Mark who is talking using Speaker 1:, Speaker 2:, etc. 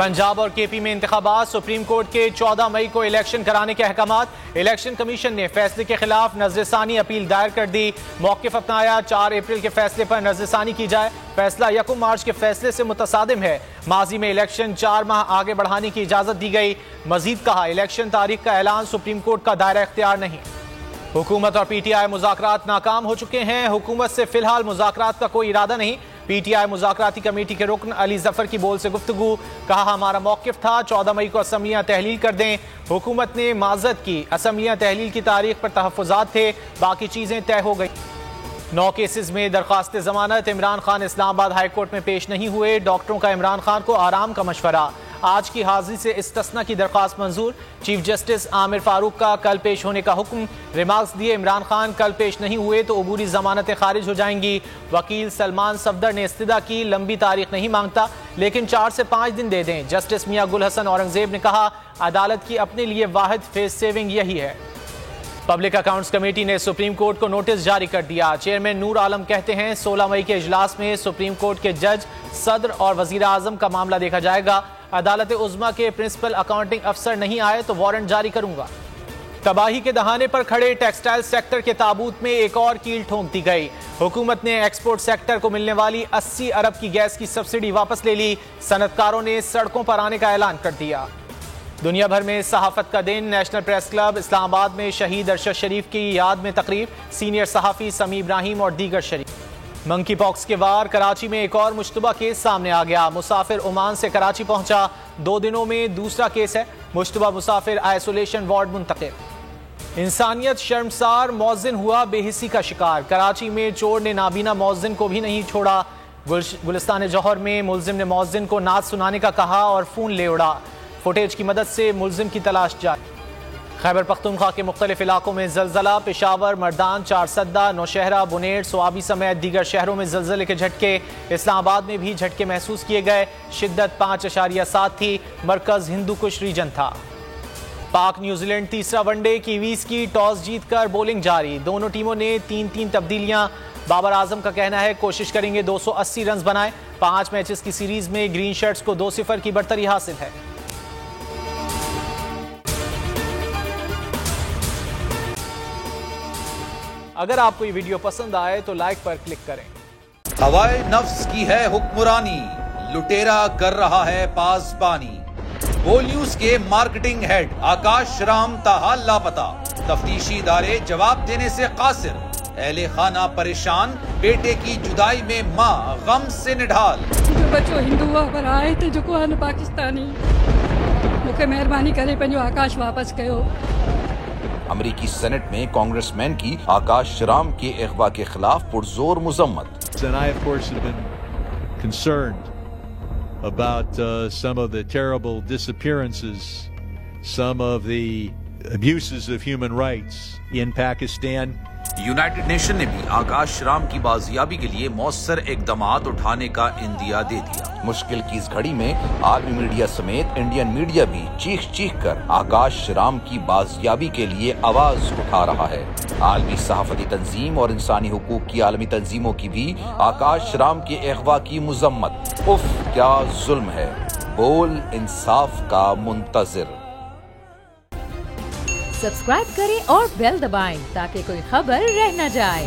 Speaker 1: पंजाब और केपी में इंतखाबात, सुप्रीम कोर्ट के 14 मई को इलेक्शन कराने के अहकामात। इलेक्शन कमीशन ने फैसले के खिलाफ नजरसानी अपील दायर कर दी। मौक़िफ़ अपनाया, 4 अप्रैल के फैसले पर नजरसानी की जाए। फैसला 1 मार्च के फैसले से मुतसादिम है। माजी में इलेक्शन 4 माह आगे बढ़ाने की इजाजत दी गई। मजीद कहा, इलेक्शन तारीख का ऐलान सुप्रीम कोर्ट का दायरा इख्तियार नहीं। हुकूमत और पीटीआई मुज़ाकरात नाकाम हो चुके हैं। हुकूमत से फिलहाल मुज़ाकरात का कोई इरादा नहीं। पीटीआई मुज़ाकराती कमेटी के रुकन अली जफर की बोल से गुफ्तगू। कहा, हमारा मौक़िफ़ था 14 मई को असम्बलियाँ तहलील कर दें। हुकूमत ने माज़रत की, असम्बलियाँ तहलील की तारीख पर तहफ़्फ़ुज़ात थे, बाकी चीज़ें तय हो गई। 9 केसेस में दरख्वास्त जमानत। इमरान खान इस्लामाबाद हाई कोर्ट में पेश नहीं हुए। डॉक्टरों का इमरान खान को आराम का मशवरा। आज की हाजिरी से इस्तिस्ना की दरख्वास्त मंजूर। चीफ जस्टिस आमिर फारूक का कल पेश होने का हुक्म। रिमार्क्स दिए, इमरान खान कल पेश नहीं हुए तो अबूरी जमानतें खारिज हो जाएंगी। वकील सलमान सफदर ने इस्तदा की, लंबी तारीख नहीं मांगता लेकिन 4 से 5 दिन दे दें। जस्टिस मियां गुल हसन औरंगजेब ने कहा, अदालत की अपने लिए वाहिद फेस सेविंग यही है। पब्लिक अकाउंट्स कमेटी ने सुप्रीम कोर्ट को नोटिस जारी कर दिया। चेयरमैन नूर आलम कहते हैं, 16 मई के इजलास में सुप्रीम कोर्ट के जज, सदर और वजीर आजम का मामला देखा जाएगा। अदालत उज़्मा के प्रिंसिपल अकाउंटिंग अफसर नहीं आए तो वारंट जारी करूंगा। तबाही के दहाने पर खड़े टेक्सटाइल सेक्टर के ताबूत में एक और कील ठोंक दी गई। हुकूमत ने एक्सपोर्ट सेक्टर को मिलने वाली 80 अरब की गैस की सब्सिडी वापस ले ली। सनतकारों ने सड़कों पर आने का ऐलान कर दिया। दुनिया भर में सहाफत का दिन। नेशनल प्रेस क्लब इस्लामाबाद में शहीद अरशद शरीफ की याद में तकरीब। सीनियर सहाफ़ी समी इब्राहिम और दीगर शरीफ। मंकी पॉक्स के वार। कराची में एक और मुश्तबा केस सामने आ गया। मुसाफिर ओमान से कराची पहुंचा। 2 दिनों में दूसरा केस है। मुश्तबा मुसाफिर आइसोलेशन वार्ड मुंतकिल। इंसानियत शर्मसार, मौज़िन हुआ बेहिसी का शिकार। कराची में चोर ने नाबीना मौज़िन को भी नहीं छोड़ा। गुलिस्तान जौहर में मुलजिम ने मौज़िन को नात सुनाने का कहा और फ़ोन ले उड़ा। फुटेज की मदद से मुलजिम की तलाश जारी। खैबर पख्तूनख्वा के मुख्तलिफ इलाकों में जलजला। पेशावर, मर्दान, चारसद्दा, नौशहरा, बुनेर, स्वाबी समेत दीगर शहरों में जलजले के झटके। इस्लामाबाद में भी झटके महसूस किए गए। शिद्दत 5.7 थी। मरकज हिंदू कुश रीजन था। पाक न्यूजीलैंड तीसरा वनडे। कीवीज की टॉस जीतकर बॉलिंग जारी। दोनों टीमों ने 3-3 तब्दीलियां। बाबर आजम का कहना है, कोशिश करेंगे 280 रन बनाए। 5 मैचेस की सीरीज में ग्रीन शर्ट्स को 2-0 की बढ़तरी हासिल है। अगर आपको ये वीडियो पसंद आए तो लाइक पर क्लिक करें।
Speaker 2: हवाए नफ्स की है हुक्मरानी, लुटेरा कर रहा है पासबानी। बोल न्यूज के मार्केटिंग हेड आकाश राम ताहा लापता। तफ्तीशी इदारे जवाब देने से कासिर। अहले खाना परेशान, बेटे की जुदाई में माँ गम से निढाल।
Speaker 3: जो बच्चो हिंदू पर आए थे जो को पाकिस्तानी, मुझे मेहरबानी करे पंहिंजो आकाश वापस कयो।
Speaker 2: अमेरिकी सेनेट में कांग्रेसमैन की आकाश राम के अगवा के खिलाफ पुरजोर मुजम्मत।
Speaker 4: And I, of course, have been concerned about some of the terrible disappearances, some of the abuses of human rights in Pakistan.
Speaker 2: United nation ने भी आकाश राम की बाजियाबी के लिए मौसर इकदामात उठाने का इंदिया दे दिया। मुश्किल की इस घड़ी में आर्मी मीडिया समेत इंडियन मीडिया भी चीख चीख कर आकाश राम की बाजियाबी के लिए आवाज उठा रहा है। आलमी सहाफती तंजीम और इंसानी हुकूक की आलमी तंजीमों की भी आकाश राम के अगवा की मुजम्मत। उफ, क्या जुल्म है। बोल इंसाफ का मुंतजिर।
Speaker 5: सब्सक्राइब करें और बेल दबाएं ताकि कोई खबर रह न जाए।